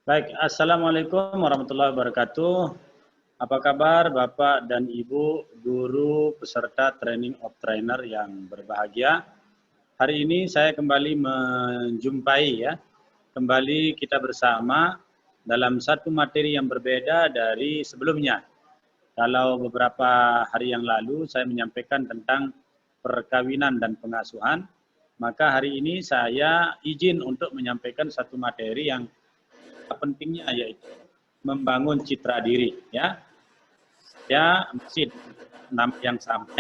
Baik, Assalamualaikum warahmatullahi wabarakatuh. Apa kabar Bapak dan Ibu, guru, peserta training of trainer yang berbahagia? Hari ini saya kembali menjumpai kembali kita bersama dalam satu materi yang berbeda dari sebelumnya. Kalau beberapa hari yang lalu saya menyampaikan tentang perkawinan dan pengasuhan, maka hari ini saya izin untuk menyampaikan satu materi yang pentingnya, yaitu membangun citra diri. Ya masih nama yang sama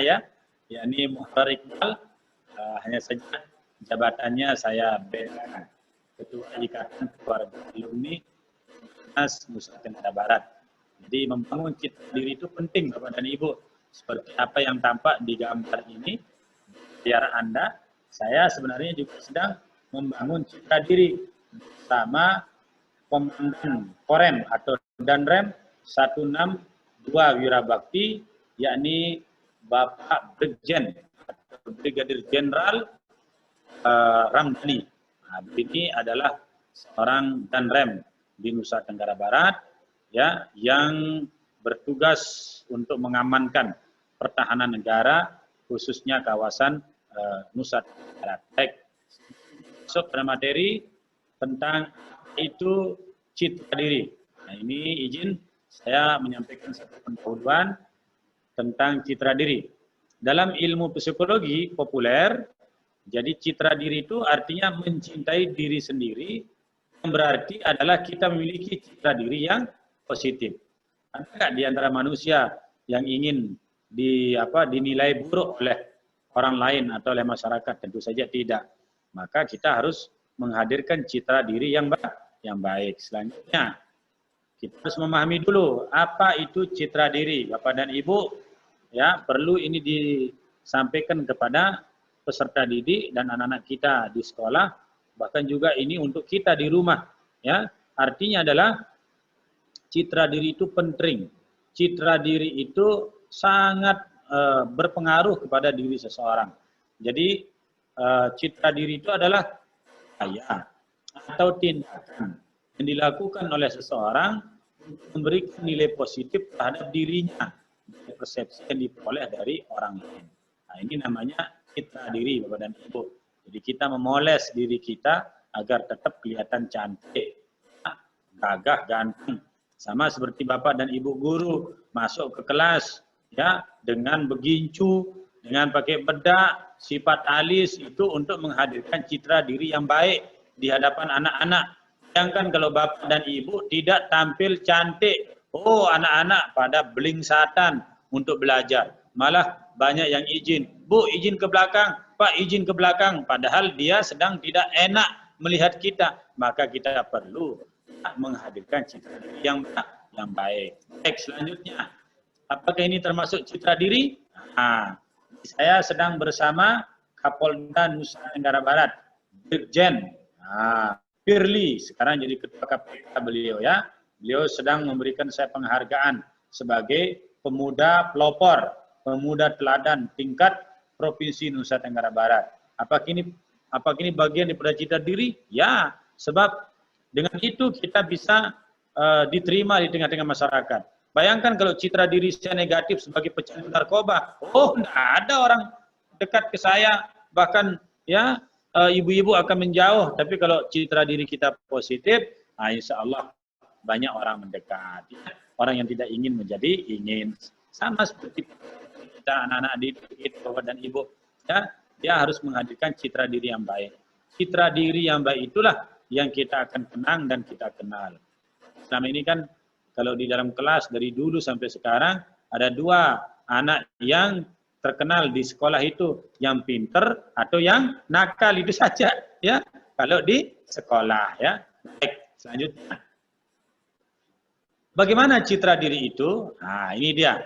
yakni Muhtar Iqbal, hanya saja jabatannya saya bedakan, Ketua Ikatan Keluarga Alumni Nusa Tenggara Barat. Jadi membangun citra diri itu penting Bapak dan Ibu, seperti apa yang tampak di gambar ini. Biar Anda, saya sebenarnya juga sedang membangun citra diri bersama Komandan Korem atau Danrem 162 Wirabakti, yakni Bapak Brigjen atau Brigadir Jenderal Ramdhani. Nah, ini adalah seorang Danrem di Nusa Tenggara Barat yang bertugas untuk mengamankan pertahanan negara, khususnya kawasan Nusa Tenggara Barat. Baik, masuk pada materi tentang itu citra diri. Nah, ini izin saya menyampaikan satu pendahuluan tentang citra diri. Dalam ilmu psikologi populer, jadi citra diri itu artinya mencintai diri sendiri, yang berarti adalah kita memiliki citra diri yang positif. Ada nggak di antara manusia yang ingin dinilai buruk oleh orang lain atau oleh masyarakat? Tentu saja tidak. Maka kita harus menghadirkan citra diri yang baik. Selanjutnya, kita harus memahami dulu apa itu citra diri. Bapak dan Ibu, perlu ini disampaikan kepada peserta didik dan anak-anak kita di sekolah, bahkan juga ini untuk kita di rumah. Artinya adalah citra diri itu penting. Citra diri itu sangat berpengaruh kepada diri seseorang. Jadi citra diri itu adalah atau tindakan yang dilakukan oleh seseorang untuk memberikan nilai positif terhadap dirinya, persepsi yang diperoleh dari orang lain. Nah, ini namanya citra diri Bapak dan Ibu. Jadi kita memoles diri kita agar tetap kelihatan cantik, gagah, ganteng. Sama seperti Bapak dan Ibu guru masuk ke kelas dengan begincu, dengan pakai bedak, sifat alis, itu untuk menghadirkan citra diri yang baik di hadapan anak-anak. Bayangkan kalau Bapak dan Ibu tidak tampil cantik, anak-anak pada belingsatan untuk belajar. Malah banyak yang izin, Bu izin ke belakang, Pak izin ke belakang, padahal dia sedang tidak enak melihat kita. Maka kita perlu menghadirkan citra diri yang baik. Baik, selanjutnya, apakah ini termasuk citra diri? Nah, saya sedang bersama Kapolda Nusa Tenggara Barat, Brigjen Firly, sekarang jadi Ketua KPK beliau Beliau sedang memberikan saya penghargaan sebagai pemuda pelopor, pemuda teladan tingkat Provinsi Nusa Tenggara Barat. Apakah ini bagian daripada citra diri? Ya, sebab dengan itu kita bisa diterima di tengah-tengah masyarakat. Bayangkan kalau citra diri saya negatif sebagai pecandu narkoba, tidak ada orang dekat ke saya, bahkan ibu-ibu akan menjauh. Tapi kalau citra diri kita positif, insya Allah banyak orang mendekat. Orang yang tidak ingin menjadi ingin. Sama seperti kita anak-anak didik, Bapak dan Ibu. Dia harus menghadirkan citra diri yang baik. Citra diri yang baik itulah yang kita akan kenang dan kita kenal. Selama ini kan kalau di dalam kelas dari dulu sampai sekarang ada dua anak yang terkenal di sekolah itu, yang pinter atau yang nakal, itu saja kalau di sekolah. Baik, selanjutnya, bagaimana citra diri itu? Nah, ini dia.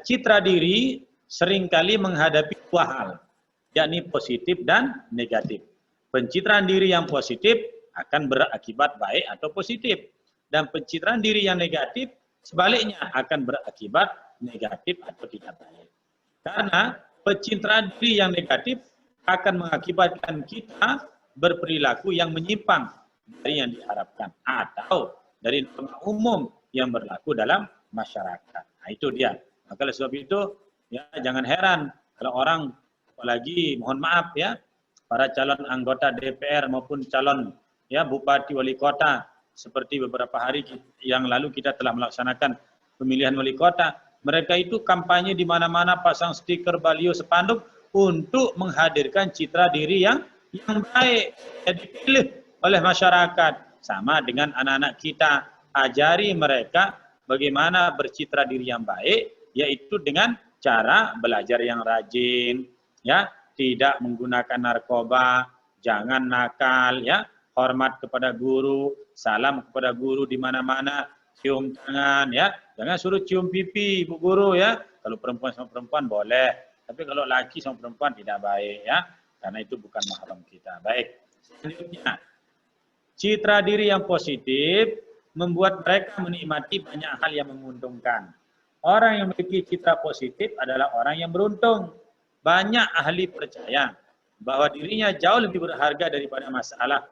Citra diri seringkali menghadapi dua hal, yakni positif dan negatif. Pencitraan diri yang positif akan berakibat baik atau positif, dan pencitraan diri yang negatif sebaliknya akan berakibat negatif atau tidak baik. Karena pencitraan diri yang negatif akan mengakibatkan kita berperilaku yang menyimpang dari yang diharapkan atau dari norma umum yang berlaku dalam masyarakat. Nah, itu dia. Maka oleh sebab itu ya jangan heran kalau orang, apalagi mohon maaf ya, para calon anggota DPR maupun calon ya bupati wali kota, seperti beberapa hari yang lalu kita telah melaksanakan pemilihan wali kota, mereka itu kampanye di mana-mana, pasang stiker, baliho, spanduk untuk menghadirkan citra diri yang baik, yang dipilih oleh masyarakat. Sama dengan anak-anak kita, ajari mereka bagaimana bercitra diri yang baik, yaitu dengan cara belajar yang rajin, ya, tidak menggunakan narkoba, jangan nakal, ya, hormat kepada guru, salam kepada guru di mana-mana, cium tangan, ya, jangan suruh cium pipi ibu guru, ya. Kalau perempuan sama perempuan boleh, tapi kalau laki sama perempuan tidak baik, ya, karena itu bukan mahram kita. Baik, selanjutnya, citra diri yang positif membuat mereka menikmati banyak hal yang menguntungkan. Orang yang memiliki citra positif adalah orang yang beruntung. Banyak ahli percaya bahwa dirinya jauh lebih berharga daripada masalah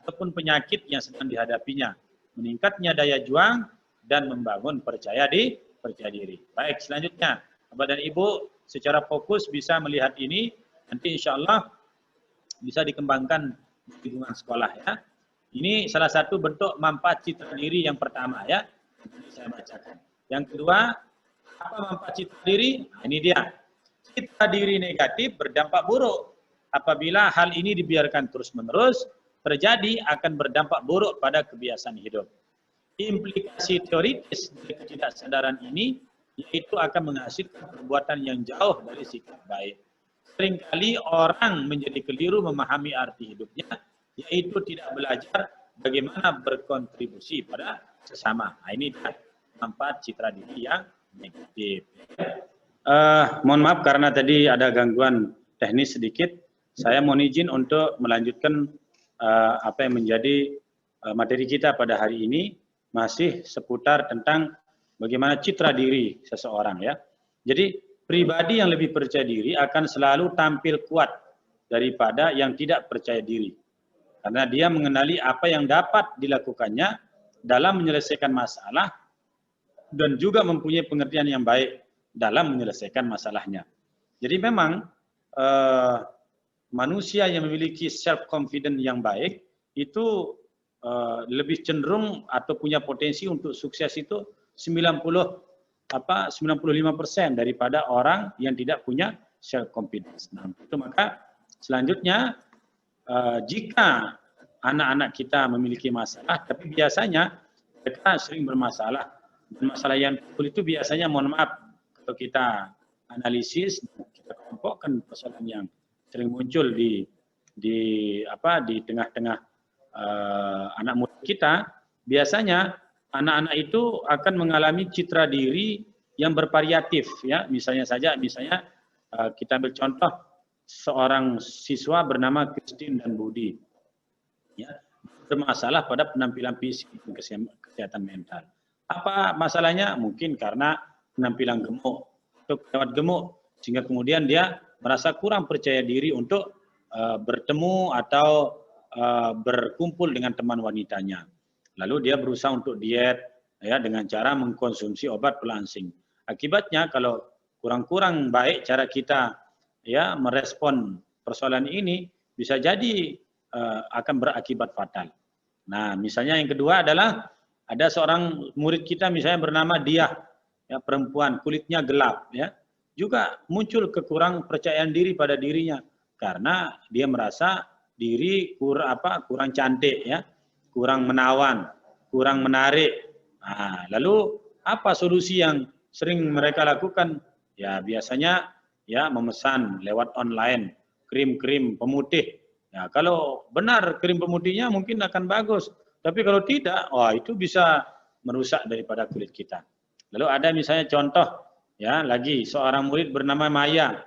ataupun penyakit yang sedang dihadapinya. Meningkatnya daya juang dan membangun percaya diri. Baik, selanjutnya, Bapak dan Ibu secara fokus bisa melihat ini, nanti insya Allah bisa dikembangkan di lingkungan sekolah, ya. Ini salah satu bentuk manfaat citra diri yang pertama, ya. Ini saya bacakan. Yang kedua, apa manfaat citra diri? Nah, ini dia. Citra diri negatif berdampak buruk. Apabila hal ini dibiarkan terus-menerus terjadi, akan berdampak buruk pada kebiasaan hidup. Implikasi teoritis dari ketidaksadaran ini yaitu akan menghasilkan perbuatan yang jauh dari sikap baik. Seringkali orang menjadi keliru memahami arti hidupnya, yaitu tidak belajar bagaimana berkontribusi pada sesama. Nah, ini manfaat citra diri yang negatif. Mohon maaf karena tadi ada gangguan teknis sedikit. Saya mohon izin untuk melanjutkan apa yang menjadi materi kita pada hari ini, masih seputar tentang bagaimana citra diri seseorang, ya. Jadi pribadi yang lebih percaya diri akan selalu tampil kuat daripada yang tidak percaya diri. Karena dia mengenali apa yang dapat dilakukannya dalam menyelesaikan masalah dan juga mempunyai pengertian yang baik dalam menyelesaikan masalahnya. Jadi memang manusia yang memiliki self-confidence yang baik itu lebih cenderung atau punya potensi untuk sukses itu 95% daripada orang yang tidak punya self-confidence. Nah, itu maka selanjutnya jika anak-anak kita memiliki masalah, tapi biasanya mereka sering bermasalah. Dan masalah yang timbul itu biasanya, mohon maaf, kalau kita analisis, kita kelompokkan persoalan yang sering muncul di tengah-tengah anak muda kita, biasanya anak-anak itu akan mengalami citra diri yang bervariatif, ya. Misalnya kita ambil contoh seorang siswa bernama Christine dan Budi, ya, bermasalah pada penampilan fisik dan kesehatan mental. Apa masalahnya? Mungkin karena penampilan gemuk atau kelewat gemuk, sehingga kemudian dia merasa kurang percaya diri untuk bertemu atau berkumpul dengan teman wanitanya. Lalu dia berusaha untuk diet, ya, dengan cara mengkonsumsi obat pelangsing. Akibatnya kalau kurang-kurang baik cara kita, ya, merespon persoalan ini, bisa jadi akan berakibat fatal. Nah, misalnya yang kedua adalah ada seorang murid kita misalnya bernama Diah, ya, perempuan, kulitnya gelap, ya, juga muncul kekurang percayaan diri pada dirinya karena dia merasa diri kurang cantik, ya, kurang menawan, kurang menarik. Nah, lalu apa solusi yang sering mereka lakukan? Ya, biasanya, ya, memesan lewat online krim-krim pemutih. Ya, kalau benar krim pemutihnya mungkin akan bagus, tapi kalau tidak, wah, itu bisa merusak daripada kulit kita. Lalu ada misalnya contoh, ya, lagi seorang murid bernama Maya,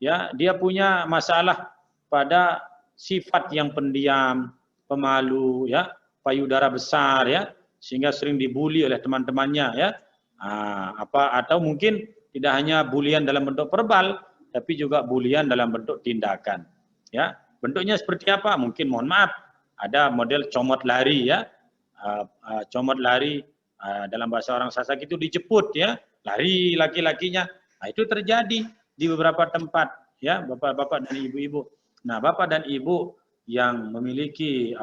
ya, dia punya masalah pada sifat yang pendiam, pemalu, ya, payudara besar, ya, sehingga sering dibully oleh teman-temannya, ya. Atau mungkin tidak hanya bulian dalam bentuk verbal, tapi juga bulian dalam bentuk tindakan, ya. Bentuknya seperti apa? Mungkin, mohon maaf, ada model comot lari ya. Comot lari dalam bahasa orang Sasak itu dijemput ya, lari laki-lakinya. Nah, itu terjadi di beberapa tempat ya, bapak-bapak dan ibu-ibu. Nah, bapak dan ibu yang memiliki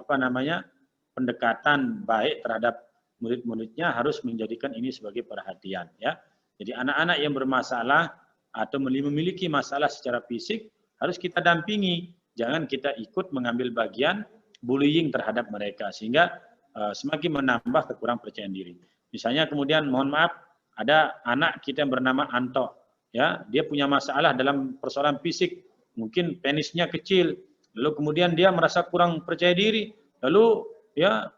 pendekatan baik terhadap murid-muridnya harus menjadikan ini sebagai perhatian ya. Jadi anak-anak yang bermasalah atau memiliki masalah secara fisik harus kita dampingi. Jangan kita ikut mengambil bagian bullying terhadap mereka sehingga semakin menambah kekurang percayaan diri. Misalnya kemudian mohon maaf ada anak kita yang bernama Anto ya, dia punya masalah dalam persoalan fisik, mungkin penisnya kecil, lalu kemudian dia merasa kurang percaya diri, lalu ya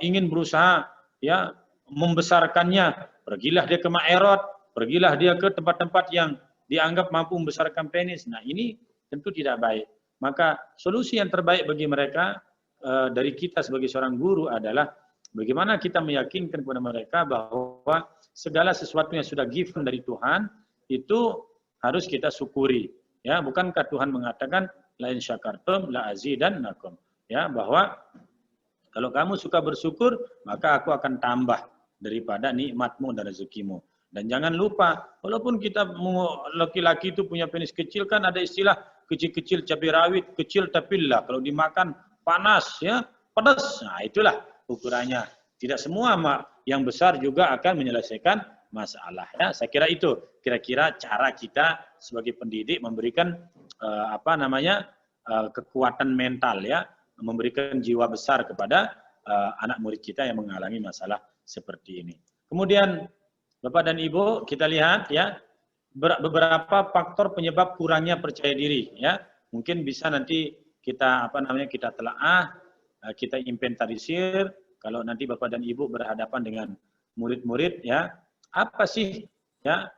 ingin berusaha ya membesarkannya, pergilah dia ke Maerot, pergilah dia ke tempat-tempat yang dianggap mampu membesarkan penis. Nah, ini tentu tidak baik. Maka solusi yang terbaik bagi mereka dari kita sebagai seorang guru adalah bagaimana kita meyakinkan kepada mereka bahwa segala sesuatu yang sudah given dari Tuhan itu harus kita syukuri. Ya, bukankah Tuhan mengatakan la in syakartum la azidannakum, ya, bahwa kalau kamu suka bersyukur maka aku akan tambah daripada nikmatmu dan rezekimu. Dan jangan lupa, walaupun kita laki-laki itu punya penis kecil, kan ada istilah kecil-kecil cabai rawit, kecil tapi lah kalau dimakan panas ya, pedas. Nah, itulah ukurannya. Tidak semua yang besar juga akan menyelesaikan masalah ya. Saya kira itu kira-kira cara kita sebagai pendidik memberikan kekuatan mental ya, memberikan jiwa besar kepada anak murid kita yang mengalami masalah seperti ini. Kemudian Bapak dan Ibu, kita lihat ya beberapa faktor penyebab kurangnya percaya diri ya. Mungkin bisa nanti kita kita telaah, kita inventarisir kalau nanti Bapak dan Ibu berhadapan dengan murid-murid ya, apa sih ya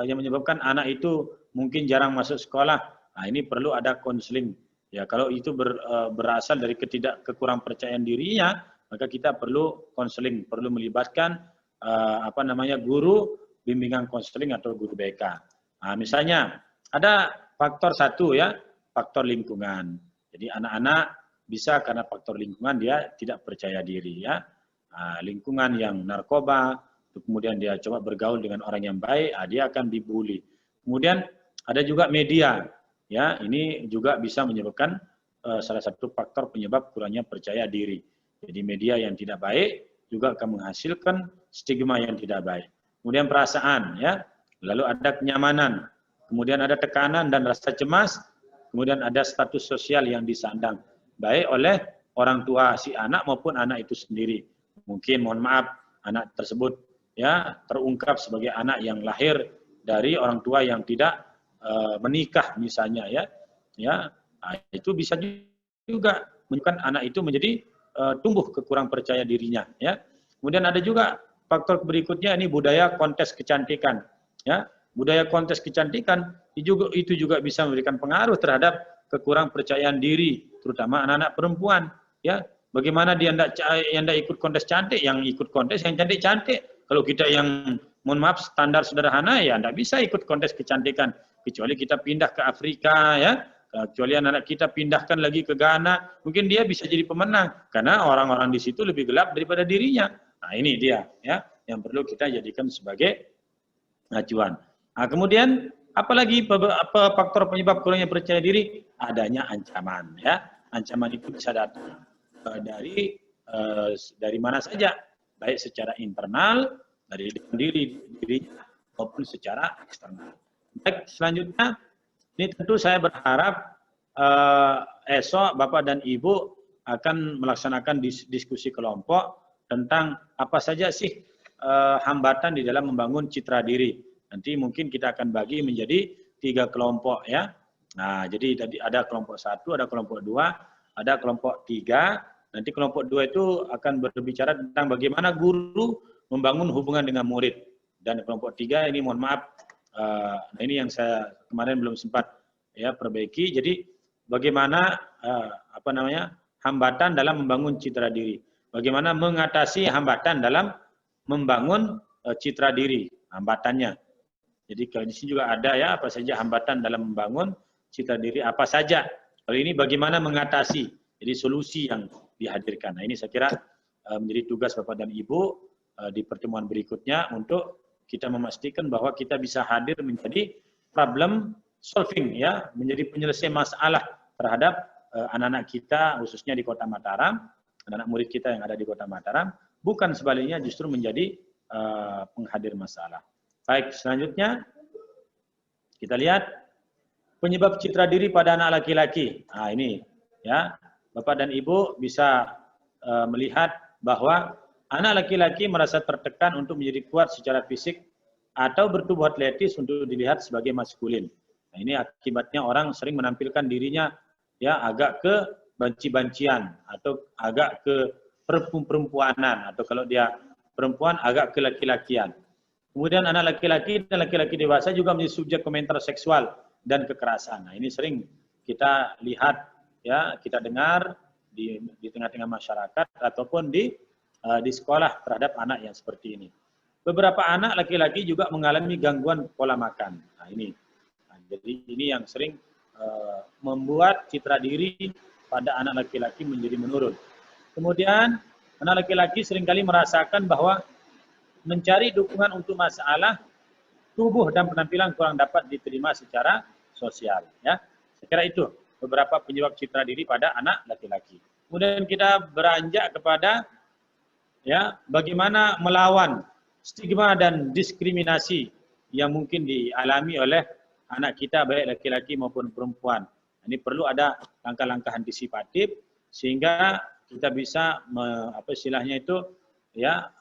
yang menyebabkan anak itu mungkin jarang masuk sekolah. Nah, ini perlu ada konseling. Ya, kalau itu berasal dari kekurang percayaan dirinya, maka kita perlu konseling, perlu melibatkan guru bimbingan konseling atau guru BK. Nah, misalnya ada faktor satu ya, faktor lingkungan. Jadi anak-anak bisa karena faktor lingkungan dia tidak percaya diri ya. Nah, lingkungan yang narkoba, kemudian dia coba bergaul dengan orang yang baik, dia akan dibully. Kemudian ada juga media, ya ini juga bisa menyebabkan salah satu faktor penyebab kurangnya percaya diri. Jadi media yang tidak baik juga akan menghasilkan stigma yang tidak baik. Kemudian perasaan, ya, lalu ada kenyamanan, kemudian ada tekanan dan rasa cemas, kemudian ada status sosial yang disandang, baik oleh orang tua si anak maupun anak itu sendiri. Mungkin mohon maaf anak tersebut ya terungkap sebagai anak yang lahir dari orang tua yang tidak menikah misalnya ya, nah, itu bisa juga menyebabkan anak itu menjadi tumbuh kekurang percaya dirinya ya. Kemudian ada juga faktor berikutnya ini budaya kontes kecantikan ya. Budaya kontes kecantikan itu juga bisa memberikan pengaruh terhadap kekurang percayaan diri terutama anak-anak perempuan ya. Bagaimana dia tidak ikut kontes cantik, yang ikut kontes yang cantik-cantik. Kalau kita yang mohon maaf standar sederhana ya tidak bisa ikut kontes kecantikan kecuali kita pindah ke Afrika ya. Kecuali anak kita pindahkan lagi ke Ghana, mungkin dia bisa jadi pemenang karena orang-orang di situ lebih gelap daripada dirinya. Nah, ini dia ya yang perlu kita jadikan sebagai acuan. Nah, kemudian apalagi apa faktor penyebab kurangnya percaya diri? Adanya ancaman ya. Ancaman itu bisa datang dari mana saja, baik secara internal dari dirinya maupun secara eksternal. Baik, selanjutnya ini tentu saya berharap esok Bapak dan Ibu akan melaksanakan diskusi kelompok tentang apa saja sih hambatan di dalam membangun citra diri. Nanti mungkin kita akan bagi menjadi 3 kelompok ya. Nah, jadi tadi ada kelompok 1, ada kelompok 2, ada kelompok 3. Nanti kelompok 2 itu akan berbicara tentang bagaimana guru membangun hubungan dengan murid. Dan kelompok 3 ini mohon maaf, nah ini yang saya kemarin belum sempat ya perbaiki. Jadi bagaimana hambatan dalam membangun citra diri. Bagaimana mengatasi hambatan dalam membangun citra diri, hambatannya. Jadi kalau di sini juga ada ya apa saja hambatan dalam membangun citra diri apa saja. Kalau ini bagaimana mengatasi. Jadi solusi yang dihadirkan. Nah, ini saya kira menjadi tugas Bapak dan Ibu di pertemuan berikutnya untuk kita memastikan bahwa kita bisa hadir menjadi problem solving, ya, menjadi penyelesaian masalah terhadap anak-anak kita khususnya di Kota Mataram, anak-anak murid kita yang ada di Kota Mataram, bukan sebaliknya justru menjadi penghadir masalah. Baik, selanjutnya kita lihat penyebab citra diri pada anak laki-laki. Nah, ini ya, Bapak dan Ibu bisa melihat bahwa anak laki-laki merasa tertekan untuk menjadi kuat secara fisik atau bertubuh atletis untuk dilihat sebagai maskulin. Nah, ini akibatnya orang sering menampilkan dirinya ya agak ke banci-bancian atau agak ke perempuanan, atau kalau dia perempuan agak ke laki-lakian. Kemudian anak laki-laki dan laki-laki dewasa juga menjadi subjek komentar seksual dan kekerasan. Nah, ini sering kita lihat, ya, kita dengar di tengah-tengah masyarakat ataupun di sekolah terhadap anak yang seperti ini. Beberapa anak laki-laki juga mengalami gangguan pola makan. Nah, ini. Nah, jadi ini yang sering membuat citra diri pada anak laki-laki menjadi menurun. Kemudian anak laki-laki seringkali merasakan bahwa mencari dukungan untuk masalah tubuh dan penampilan kurang dapat diterima secara sosial. Ya, saya kira itu beberapa penyebab citra diri pada anak laki-laki. Kemudian kita beranjak kepada ya bagaimana melawan stigma dan diskriminasi yang mungkin dialami oleh anak kita baik laki-laki maupun perempuan. Ini perlu ada langkah-langkah antisipatif sehingga kita bisa istilahnya itu ya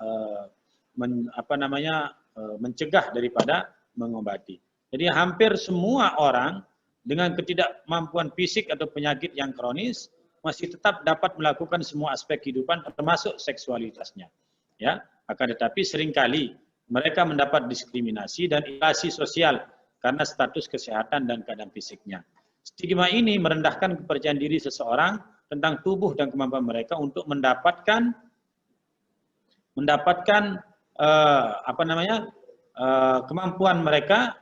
mencegah daripada mengobati. Jadi hampir semua orang dengan ketidakmampuan fisik atau penyakit yang kronis masih tetap dapat melakukan semua aspek kehidupan termasuk seksualitasnya. Ya, akan tetapi seringkali mereka mendapat diskriminasi dan isolasi sosial karena status kesehatan dan keadaan fisiknya. Stigma ini merendahkan kepercayaan diri seseorang tentang tubuh dan kemampuan mereka untuk mendapatkan kemampuan mereka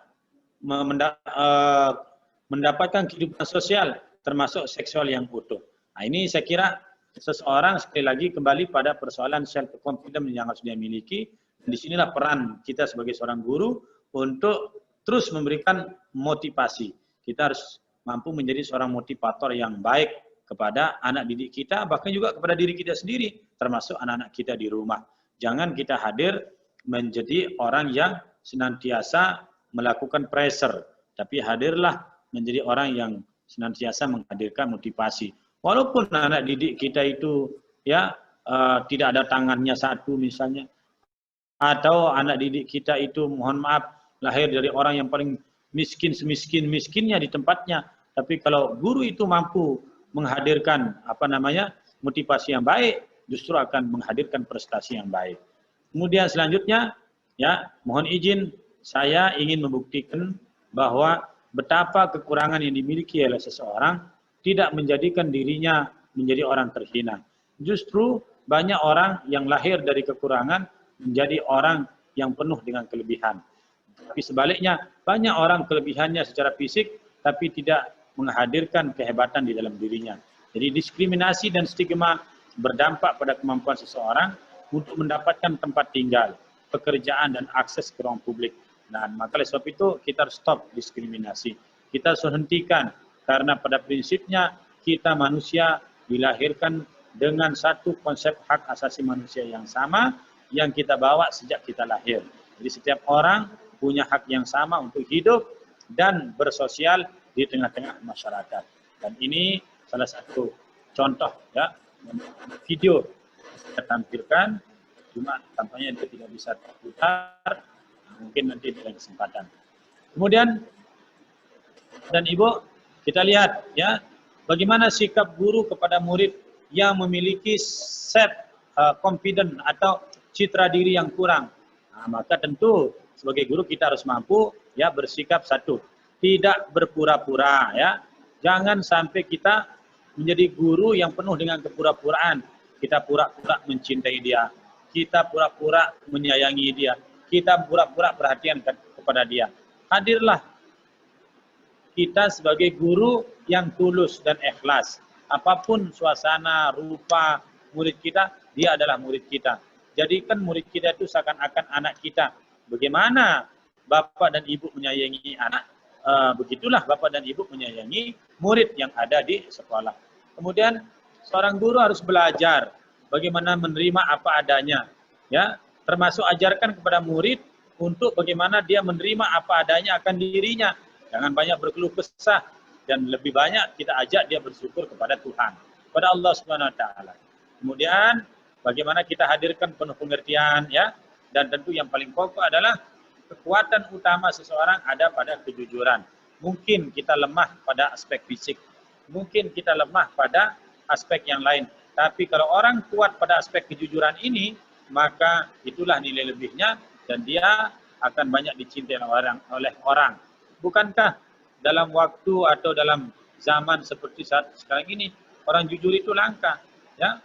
mendapatkan kehidupan sosial termasuk seksual yang utuh. Nah, ini saya kira seseorang sekali lagi kembali pada persoalan self confidence yang harus dia miliki. Dan disinilah peran kita sebagai seorang guru untuk terus memberikan motivasi. Kita harus mampu menjadi seorang motivator yang baik kepada anak didik kita, bahkan juga kepada diri kita sendiri, termasuk anak-anak kita di rumah. Jangan kita hadir menjadi orang yang senantiasa melakukan pressure, tapi hadirlah menjadi orang yang senantiasa menghadirkan motivasi. Walaupun anak didik kita itu ya tidak ada tangannya satu misalnya, atau anak didik kita itu mohon maaf lahir dari orang yang paling miskin semiskin-miskinnya di tempatnya, tapi kalau guru itu mampu menghadirkan motivasi yang baik, justru akan menghadirkan prestasi yang baik. Kemudian selanjutnya ya mohon izin saya ingin membuktikan bahwa betapa kekurangan yang dimiliki oleh seseorang tidak menjadikan dirinya menjadi orang terhina. Justru banyak orang yang lahir dari kekurangan menjadi orang yang penuh dengan kelebihan. Tapi sebaliknya, banyak orang kelebihannya secara fisik, tapi tidak menghadirkan kehebatan di dalam dirinya. Jadi diskriminasi dan stigma berdampak pada kemampuan seseorang untuk mendapatkan tempat tinggal, pekerjaan, dan akses ke ruang publik. Nah, maka oleh sebab itu kita harus stop diskriminasi. Kita harus hentikan, karena pada prinsipnya kita manusia dilahirkan dengan satu konsep hak asasi manusia yang sama yang kita bawa sejak kita lahir. Jadi setiap orang punya hak yang sama untuk hidup dan bersosial di tengah-tengah masyarakat. Dan ini salah satu contoh ya video saya tampilkan, cuma tampaknya dia tidak bisa terputar, mungkin nanti di lain kesempatan. Kemudian dan Ibu, kita lihat ya bagaimana sikap guru kepada murid yang memiliki self confidence atau citra diri yang kurang. Nah, maka tentu sebagai guru kita harus mampu ya bersikap satu, tidak berpura-pura ya. Jangan sampai kita menjadi guru yang penuh dengan kepura-puraan. Kita pura-pura mencintai dia, kita pura-pura menyayangi dia, kita pura-pura perhatian kepada dia. Hadirlah kita sebagai guru yang tulus dan ikhlas. Apapun suasana, rupa murid kita, dia adalah murid kita. Jadikan murid kita itu seakan-akan anak kita. Bagaimana bapak dan ibu menyayangi anak, begitulah bapak dan ibu menyayangi murid yang ada di sekolah. Kemudian seorang guru harus belajar bagaimana menerima apa adanya, ya, termasuk ajarkan kepada murid untuk bagaimana dia menerima apa adanya akan dirinya. Jangan banyak berkeluh kesah dan lebih banyak kita ajak dia bersyukur kepada Tuhan, kepada Allah Subhanahu wa taala. Kemudian bagaimana kita hadirkan penuh pengertian, ya, dan tentu yang paling pokok adalah kekuatan utama seseorang ada pada kejujuran. Mungkin kita lemah pada aspek fisik, mungkin kita lemah pada aspek yang lain. Tapi kalau orang kuat pada aspek kejujuran ini, maka itulah nilai lebihnya dan dia akan banyak dicintai oleh orang. Bukankah dalam waktu atau dalam zaman seperti saat sekarang ini orang jujur itu langka, ya?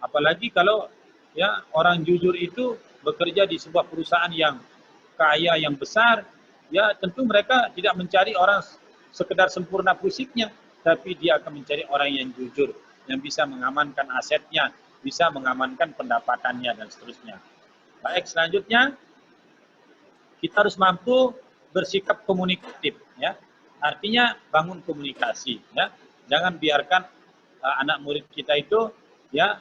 Apalagi kalau ya orang jujur itu bekerja di sebuah perusahaan yang kaya, yang besar, ya tentu mereka tidak mencari orang sekedar sempurna fisiknya, tapi dia akan mencari orang yang jujur, yang bisa mengamankan asetnya, bisa mengamankan pendapatannya dan seterusnya. Baik, selanjutnya kita harus mampu bersikap komunikatif, ya. Artinya bangun komunikasi, ya. Jangan biarkan anak murid kita itu ya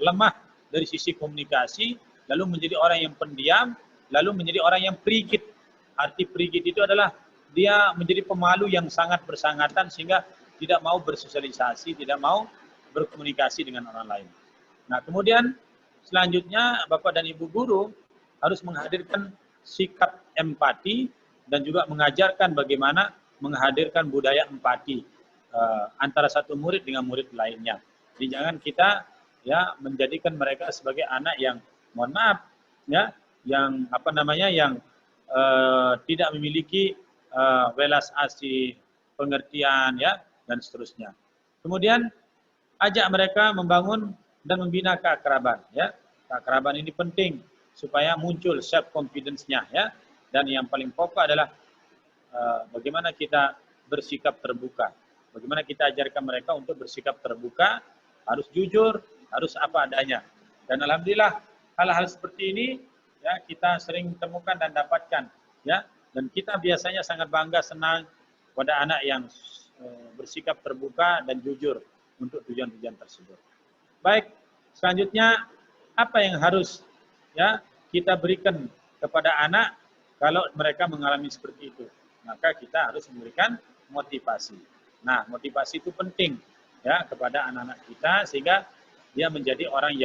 lemah dari sisi komunikasi, lalu menjadi orang yang pendiam, lalu menjadi orang yang prigid. Arti prigid itu adalah dia menjadi pemalu yang sangat bersangatan sehingga tidak mau bersosialisasi, tidak mau berkomunikasi dengan orang lain. Nah, kemudian selanjutnya Bapak dan Ibu guru harus menghadirkan sikap empati dan juga mengajarkan bagaimana menghadirkan budaya empati antara satu murid dengan murid lainnya. Jadi jangan kita ya menjadikan mereka sebagai anak yang mohon maaf ya yang tidak memiliki welas asih, pengertian ya dan seterusnya. Kemudian ajak mereka membangun dan membina keakraban ya. Keakraban ini penting supaya muncul self confidence-nya ya. Dan yang paling pokok adalah bagaimana kita bersikap terbuka. Bagaimana kita ajarkan mereka untuk bersikap terbuka, harus jujur, harus apa adanya. Dan alhamdulillah hal-hal seperti ini ya kita sering temukan dan dapatkan ya. Dan kita biasanya sangat bangga, senang pada anak yang bersikap terbuka dan jujur untuk tujuan-tujuan tersebut. Baik, selanjutnya apa yang harus ya kita berikan kepada anak kalau mereka mengalami seperti itu? Maka kita harus memberikan motivasi. Nah, motivasi itu penting ya kepada anak-anak kita sehingga dia menjadi orang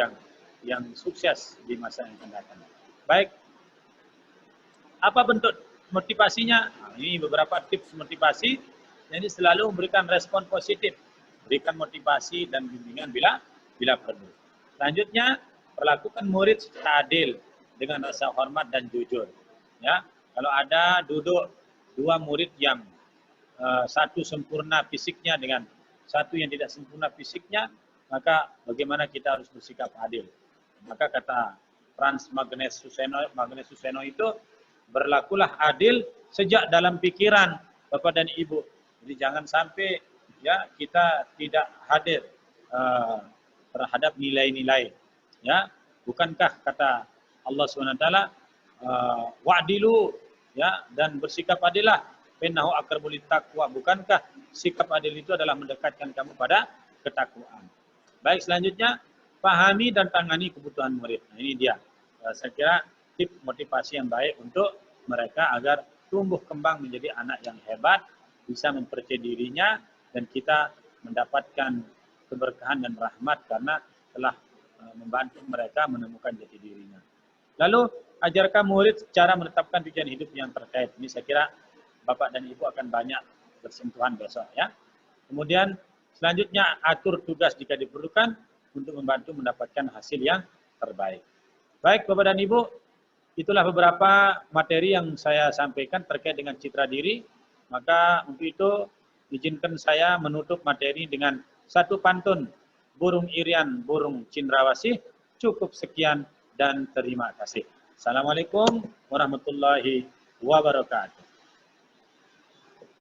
yang sukses di masa yang akan datang. Baik, apa bentuk motivasinya? Nah, ini beberapa tips motivasi. Jadi selalu memberikan respon positif, berikan motivasi dan bimbingan bila perlu. Selanjutnya, perlakukan murid secara adil dengan rasa hormat dan jujur. Ya, kalau ada duduk dua murid yang satu sempurna fisiknya dengan satu yang tidak sempurna fisiknya, maka bagaimana kita harus bersikap adil. Maka kata Franz Magnus Suseno itu, berlakulah adil sejak dalam pikiran Bapak dan Ibu. Jadi jangan sampai ya kita tidak hadir terhadap nilai-nilai. Ya, bukankah kata Allah SWT, wa'dilu ya dan bersikap adillah, innahu aqrabul littaqwa. Bukankah sikap adil itu adalah mendekatkan kamu pada ketakwaan. Baik, selanjutnya pahami dan tangani kebutuhan murid. Nah, ini dia. Saya kira tips motivasi yang baik untuk mereka agar tumbuh kembang menjadi anak yang hebat, bisa mempercayai dirinya, dan kita mendapatkan keberkahan dan rahmat karena telah membantu mereka menemukan jati dirinya. Lalu ajarkan murid cara menetapkan tujuan hidup yang terkait. Ini saya kira Bapak dan Ibu akan banyak bersentuhan besok ya. Kemudian selanjutnya atur tugas jika diperlukan untuk membantu mendapatkan hasil yang terbaik. Baik Bapak dan Ibu, itulah beberapa materi yang saya sampaikan terkait dengan citra diri. Maka untuk itu izinkan saya menutup materi dengan satu pantun burung irian, burung cendrawasih. Cukup sekian dan terima kasih. Assalamualaikum warahmatullahi wabarakatuh.